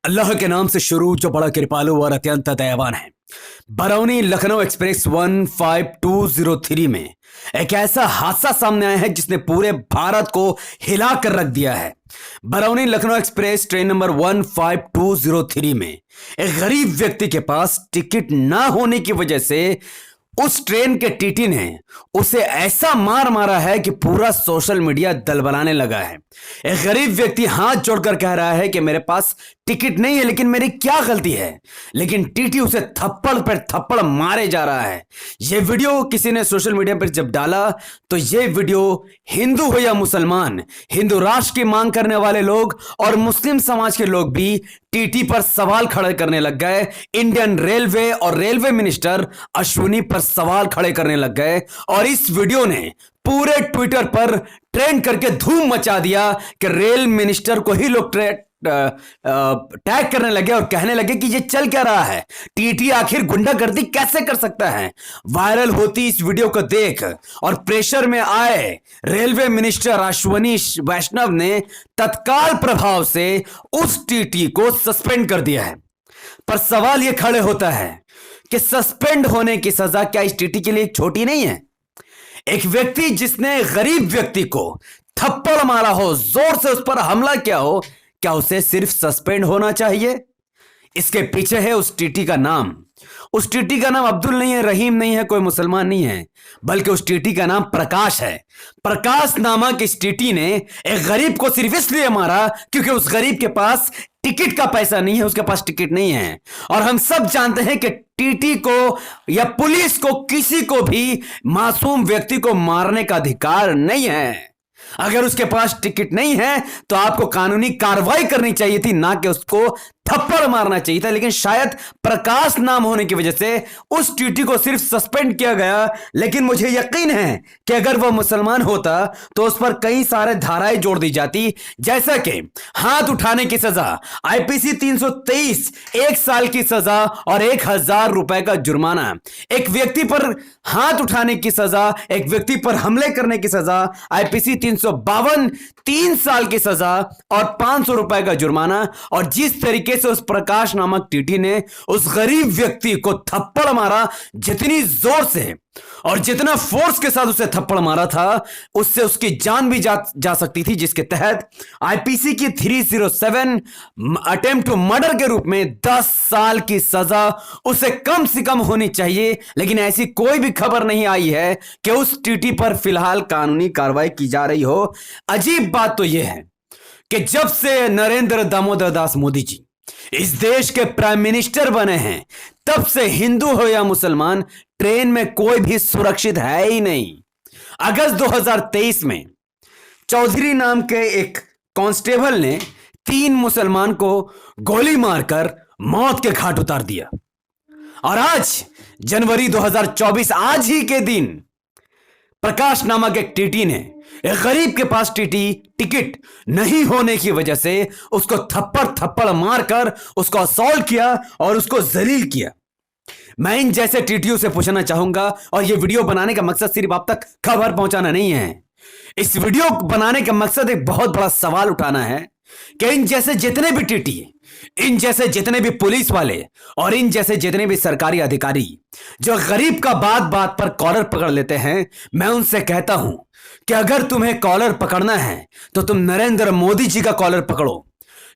अल्लाह के नाम से शुरू जो बड़ा कृपालु और अत्यंत दयावान है। बरौनी लखनऊ एक्सप्रेस 15203 में एक ऐसा हादसा सामने आया है जिसने पूरे भारत को हिला कर रख दिया है। Barauni Lucknow express train number 15203 में एक गरीब व्यक्ति के पास टिकट ना होने की वजह से उस ट्रेन के टीटी ने उसे ऐसा मार मारा है कि पूरा सोशल मीडिया दलबलाने लगा है। एक गरीब व्यक्ति हाथ जोड़कर कह रहा है कि मेरे पास टिकट नहीं है, लेकिन मेरी क्या गलती है। लेकिन टीटी उसे थप्पड़ पर थप्पड़ मारे जा रहा है। यह वीडियो किसी ने सोशल मीडिया पर जब डाला तो यह वीडियो हिंदू हो या मुसलमान, हिंदू राष्ट्र की मांग करने वाले लोग और मुस्लिम समाज के लोग भी टीटी पर सवाल खड़े करने लग गए। इंडियन रेलवे और रेलवे मिनिस्टर अश्विनी पर सवाल खड़े करने लग गए और इस वीडियो ने पूरे ट्विटर पर ट्रेंड करके धूम मचा दिया कि रेल मिनिस्टर को ही लोग टैग करने लगे और कहने लगे कि ये चल क्या रहा है, टीटी आखिर गुंडागर्दी कैसे कर सकता है। वायरल होती इस वीडियो को देख और प्रेशर में आए रेलवे मिनिस्टर अश्विनी वैष्णव ने तत्काल प्रभाव से उस टीटी को सस्पेंड कर दिया है। पर सवाल यह खड़े होता है कि सस्पेंड होने की सजा क्या इस टीटी के लिए छोटी नहीं है। एक व्यक्ति जिसने गरीब व्यक्ति को थप्पड़ मारा हो, जोर से उस पर हमला किया हो, क्या उसे सिर्फ सस्पेंड होना चाहिए? इसके पीछे है उस टीटी का नाम। उस टीटी का नाम अब्दुल नहीं है, रहीम नहीं है, कोई मुसलमान नहीं है, बल्कि उस टीटी का नाम प्रकाश है। प्रकाश नामक इस टीटी ने एक गरीब को सिर्फ इसलिए मारा क्योंकि उस गरीब के पास टिकट का पैसा नहीं है, उसके पास टिकट नहीं है। और हम सब जानते हैं कि टीटी को या पुलिस को, किसी को भी मासूम व्यक्ति को मारने का अधिकार नहीं है। अगर उसके पास टिकट नहीं है तो आपको कानूनी कार्रवाई करनी चाहिए थी, ना कि उसको थप्पड़ मारना चाहिए था। लेकिन शायद प्रकाश नाम होने की वजह से उस टीटी को सिर्फ सस्पेंड किया गया। लेकिन मुझे यकीन है कि अगर वह मुसलमान होता तो उस पर कई सारे धाराएं जोड़ दी जाती, जैसा कि हाथ उठाने की सजा, आईपीसी 323 1 साल की सजा और 1000 रुपए का जुर्माना। एक व्यक्ति पर हाथ उठाने की सजा, एक व्यक्ति पर हमले करने की सजा, आईपीसी 352 3 साल की सजा और 500 रुपए का जुर्माना। और जिस तरीके से उस प्रकाश नामक टीटी ने उस गरीब व्यक्ति को थप्पड़ मारा, जितनी जोर से और जितना फोर्स के साथ उसे थप्पड़ मारा था, उससे उसकी जान भी जा सकती थी, जिसके तहत आईपीसी की 307 अटेम्प्ट टू मर्डर के रूप में 10 साल की सजा उसे कम से कम होनी चाहिए। लेकिन ऐसी कोई भी खबर नहीं आई है कि उस टीटी पर फिलहाल कानूनी कार्रवाई की जा रही हो। अजीब बात तो यह है कि जब से नरेंद्र दामोदर दास मोदी जी इस देश के प्राइम मिनिस्टर बने हैं, तब से हिंदू हो या मुसलमान, ट्रेन में कोई भी सुरक्षित है ही नहीं। अगस्त 2023 में चौधरी नाम के एक कांस्टेबल ने 3 मुसलमान को गोली मारकर मौत के घाट उतार दिया। और आज जनवरी 2024, आज ही के दिन, प्रकाश नामक एक टीटी ने एक गरीब के पास टिकट नहीं होने की वजह से उसको थप्पड़ मारकर उसको असॉल्ट किया और उसको जलील किया। मैं इन जैसे टीटियों से पूछना चाहूंगा, और यह वीडियो बनाने का मकसद सिर्फ आप तक खबर पहुंचाना नहीं है। इस वीडियो बनाने का मकसद एक बहुत बड़ा सवाल उठाना है कि इन जैसे जितने भी टीटी, इन जैसे जितने भी पुलिस वाले और इन जैसे जितने भी सरकारी अधिकारी जो गरीब का बात बात पर कॉलर पकड़ लेते हैं, मैं उनसे कहता हूं कि अगर तुम्हें कॉलर पकड़ना है तो तुम नरेंद्र मोदी जी का कॉलर पकड़ो।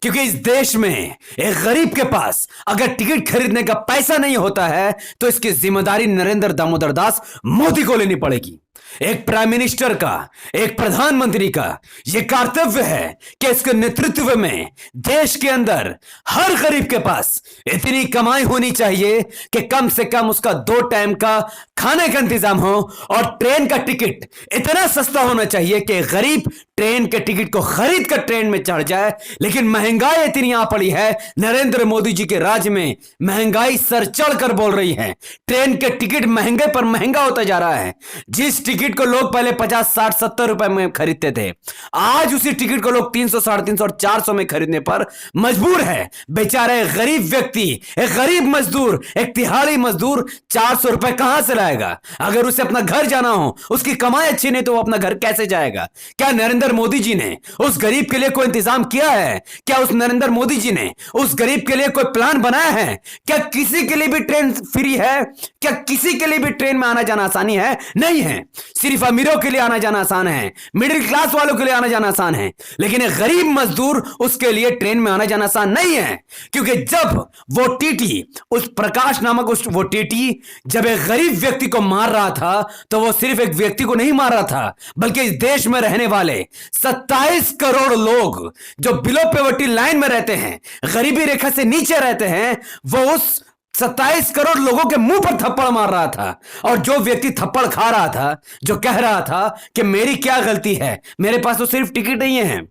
क्योंकि इस देश में एक गरीब के पास अगर टिकट खरीदने का पैसा नहीं होता है तो इसकी जिम्मेदारी नरेंद्र दामोदर दास मोदी को लेनी पड़ेगी। एक प्राइम मिनिस्टर का, एक प्रधानमंत्री का यह कर्तव्य है कि इसके नेतृत्व में देश के अंदर हर गरीब के पास इतनी कमाई होनी चाहिए कि कम से कम उसका 2 टाइम का खाने का इंतजाम हो, और ट्रेन का टिकट इतना सस्ता होना चाहिए कि गरीब ट्रेन के टिकट को खरीद कर ट्रेन में चढ़ जाए। लेकिन महंगाई इतनी आ पड़ी है, नरेंद्र मोदी जी के राज में महंगाई सर चढ़कर बोल रही है। ट्रेन के टिकट महंगे पर महंगा होता जा रहा है। जिस टिकट टिकट को लोग पहले 50, 60, 70 रुपए में खरीदते थे, आज उसी टिकट को लोग 300, 350 और 400 में खरीदने पर मजबूर है। बेचारे गरीब व्यक्ति, एक गरीब मजदूर, एक तिहाड़ी मजदूर 400 रुपए कहां से लाएगा? अगर उसे अपना घर जाना हो, उसकी कमाई अच्छी नहीं तो वो अपना घर कैसे जाएगा? क्या नरेंद्र मोदी जी ने उस गरीब के लिए कोई इंतजाम किया है? क्या उस नरेंद्र मोदी जी ने उस गरीब के लिए कोई प्लान बनाया है? क्या किसी के लिए भी ट्रेन फ्री है? क्या किसी के लिए भी ट्रेन में आना जाना आसानी है? नहीं है। सिर्फ अमीरों के लिए आना जाना आसान है, मिडिल क्लास वालों के लिए आना जाना आसान है, लेकिन एक गरीब मजदूर, उसके लिए ट्रेन में आना जाना आसान नहीं है। क्योंकि जब वो टीटी, उस प्रकाश नामक वो टीटी जब एक गरीब व्यक्ति को मार रहा था, तो वो सिर्फ एक व्यक्ति को नहीं मार रहा था, बल्कि इस देश में रहने वाले 27 करोड़ लोग जो बिलो पॉवर्टी लाइन में रहते हैं, गरीबी रेखा से नीचे रहते हैं, वो उस 27 करोड़ लोगों के मुंह पर थप्पड़ मार रहा था। और जो व्यक्ति थप्पड़ खा रहा था, जो कह रहा था कि मेरी क्या गलती है, मेरे पास तो सिर्फ टिकट नहीं है,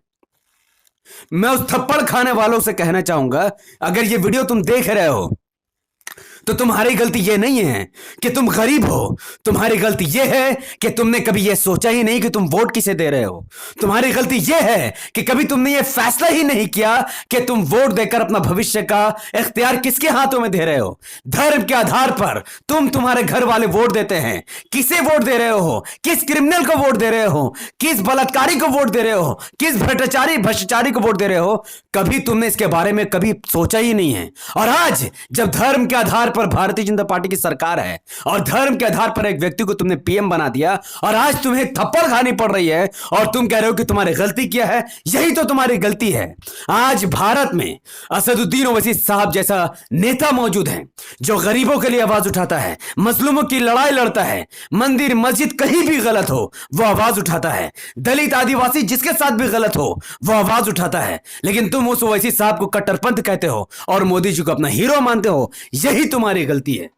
मैं उस थप्पड़ खाने वालों से कहना चाहूंगा, अगर ये वीडियो तुम देख रहे हो तो तुम्हारी गलती यह नहीं है कि तुम गरीब हो, तुम्हारी गलती यह है कि तुमने कभी यह सोचा ही नहीं कि तुम वोट किसे दे रहे हो। तुम्हारी गलती यह है कि कभी तुमने यह फैसला ही नहीं किया कि तुम वोट देकर अपना भविष्य का इख्तियार किसके हाथों में दे रहे हो। धर्म के आधार पर तुम्हारे घर वाले वोट देते हैं। किसे वोट दे रहे हो? किस क्रिमिनल को वोट दे रहे हो? किस बलात्कारी को वोट दे रहे हो? किस भ्रष्टाचारी को वोट दे रहे हो? कभी तुमने इसके बारे में कभी सोचा ही नहीं है। और आज जब धर्म के आधार पर भारतीय जनता पार्टी की सरकार है और धर्म के आधार पर एक व्यक्ति को तुमने पीएम बना दिया और आज तुम्हें थप्पड़ खानी पड़ रही है और तुम कह रहे हो कि तुम्हारी गलती क्या है? यही तो तुम्हारी गलती है। आज भारत में असदुद्दीन ओवैसी साहब जैसा नेता मौजूद है जो गरीबों के लिए आवाज उठाता है, मजलूमों की लड़ाई लड़ता है, मंदिर मस्जिद कहीं भी गलत हो वो आवाज उठाता है, दलित आदिवासी जिसके साथ भी गलत हो वो आवाज उठाता है। लेकिन तुम उस ओवैसी साहब को कट्टरपंथ कहते हो और मोदी जी को अपना हीरो मानते हो। यही तुम्हारी गलती है।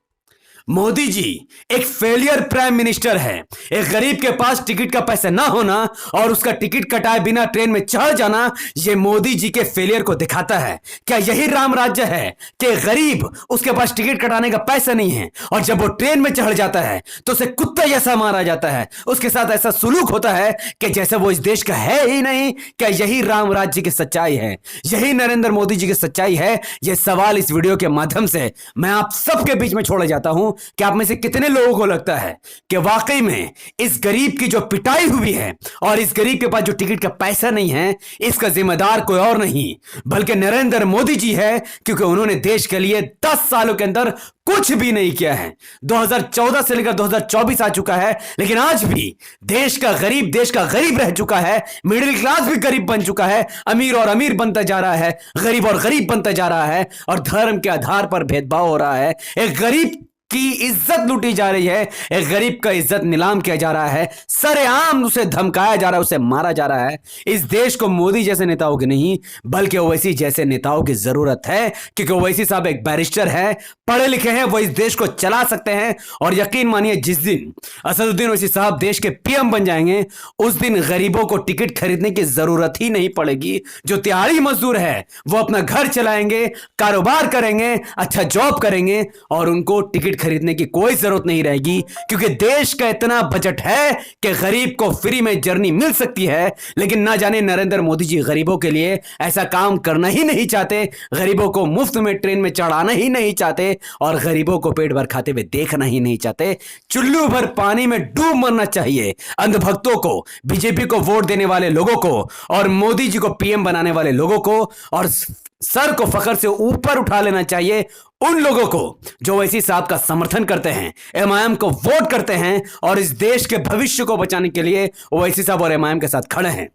मोदी जी एक फेलियर प्राइम मिनिस्टर है। एक गरीब के पास टिकट का पैसा ना होना और उसका टिकट कटाए बिना ट्रेन में चढ़ जाना, यह मोदी जी के फेलियर को दिखाता है। क्या यही राम राज्य है कि गरीब, उसके पास टिकट कटाने का पैसा नहीं है और जब वो ट्रेन में चढ़ जाता है तो उसे कुत्ता जैसा मारा जाता है, उसके साथ ऐसा सुलूक होता है कि जैसे वो इस देश का है ही नहीं? क्या यही राम राज्य की सच्चाई है? यही नरेंद्र मोदी जी की सच्चाई है? यह सवाल इस वीडियो के माध्यम से मैं आप सबके बीच में छोड़े जाता हूं कि आप में से कितने लोगों को लगता है कि वाकई में इस गरीब की जो पिटाई हुई है और इस गरीब के पास जो टिकट का पैसा नहीं है, इसका जिम्मेदार कोई और नहीं बल्कि नरेंद्र मोदी जी है, क्योंकि उन्होंने देश के लिए 10 सालों के अंदर कुछ भी नहीं किया है। 2014 से लेकर 2024 आ चुका है, लेकिन आज भी देश का गरीब रह चुका है, मिडिल क्लास भी गरीब बन चुका है, अमीर और अमीर बनता जा रहा है, गरीब और गरीब बनता जा रहा है और धर्म के आधार पर भेदभाव हो रहा है। एक गरीब की इज्जत लूटी जा रही है, एक गरीब का इज्जत नीलाम किया जा रहा है, सरेआम उसे धमकाया जा रहा है, उसे मारा जा रहा है। इस देश को मोदी जैसे नेताओं की नहीं बल्कि ओवैसी जैसे नेताओं की जरूरत है, क्योंकि ओवैसी साहब एक बैरिस्टर है, पढ़े लिखे हैं, वो इस देश को चला सकते हैं। और यकीन मानिए जिस दिन असदुद्दीन ओवैसी साहब देश के पीएम बन जाएंगे उस दिन गरीबों को टिकट खरीदने की जरूरत ही नहीं पड़ेगी। जो तिहाड़ी मजदूर है वो अपना घर चलाएंगे, कारोबार करेंगे, अच्छा जॉब करेंगे और उनको टिकट खरीदने की कोई जरूरत नहीं रहेगी, क्योंकि देश का इतना बजट है कि गरीब को फ्री में जर्नी मिल सकती है। लेकिन ना जाने नरेंद्र मोदी जी गरीबों के लिए ऐसा काम करना ही नहीं चाहते, गरीबों को मुफ्त में ट्रेन में चढ़ाना ही नहीं चाहते और गरीबों को पेट भर खाते हुए देखना ही नहीं चाहते। चुल्लू भर पानी में डूब मरना चाहिए अंधभक्तों को, बीजेपी को वोट देने वाले लोगों को और मोदी जी को पीएम बनाने वाले लोगों को, और सर को फखर से ऊपर उठा लेना चाहिए उन लोगों को जो ओवैसी साहब का समर्थन करते हैं, एमआईएम को वोट करते हैं और इस देश के भविष्य को बचाने के लिए ओवैसी साहब और एमआईएम के साथ खड़े हैं।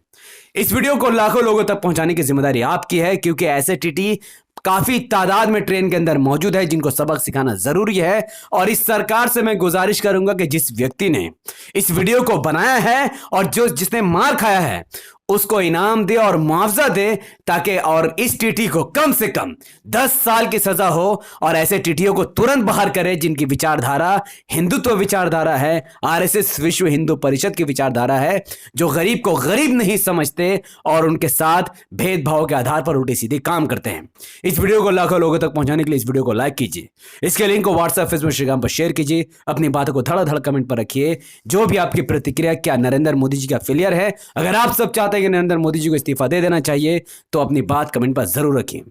इस वीडियो को लाखों लोगों तक पहुंचाने की जिम्मेदारी आपकी है, क्योंकि ऐसे टीटी काफी तादाद में ट्रेन के अंदर मौजूद है जिनको सबक सिखाना जरूरी है। और इस सरकार से मैं गुजारिश करूंगा कि जिस व्यक्ति ने इस वीडियो को बनाया है और जिसने मार खाया है उसको इनाम दे और मुआवजा दे, ताकि और इस टीटी को कम से कम 10 साल की सजा हो और ऐसे टीटियों को तुरंत बाहर करे जिनकी विचारधारा हिंदुत्व विचारधारा है, आरएसएस विश्व हिंदू परिषद की विचारधारा है, जो गरीब को गरीब नहीं समझते और उनके साथ भेदभाव के आधार पर उल्टे सीधे काम करते हैं। इस वीडियो को लाखों लोगों तक पहुंचाने के लिए इस वीडियो को लाइक कीजिए, इसके लिंक को व्हाट्सएप, फेसबुक, इंस्टाग्राम पर शेयर कीजिए, अपनी बातों को धड़ाधड़ कमेंट पर रखिए। जो भी आपकी प्रतिक्रिया, क्या नरेंद्र मोदी जी का फेलियर है? अगर आप सब चाहते हैं कि नरेंद्र मोदी जी को इस्तीफा दे देना चाहिए तो अपनी बात कमेंट पर जरूर रखिए।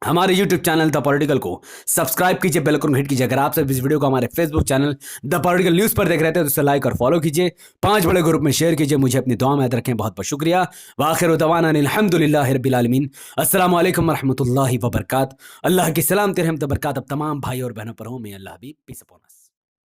हमारे YouTube चैनल द पॉलिटिकल को सब्सक्राइब कीजिए, बेल आइकन हिट कीजिए। अगर आप सब इस वीडियो को हमारे Facebook channel the political news पर देख रहे थे तो इसे लाइक और फॉलो कीजिए, 5 बड़े ग्रुप में शेयर कीजिए। मुझे अपनी दुआ में याद रखें। बहुत बहुत शुक्रिया। व आखिर दवाना अल्हम्दुलिल्लाहि रब्बिल आलमीन। अस्सलामु अलैकुम रहमतुल्लाहि व बरकात। अल्लाह की सलामत रहमत बरकात अब तमाम भाई और बहनों पर हो। मे अल्लाह भी पीस अपॉन अस।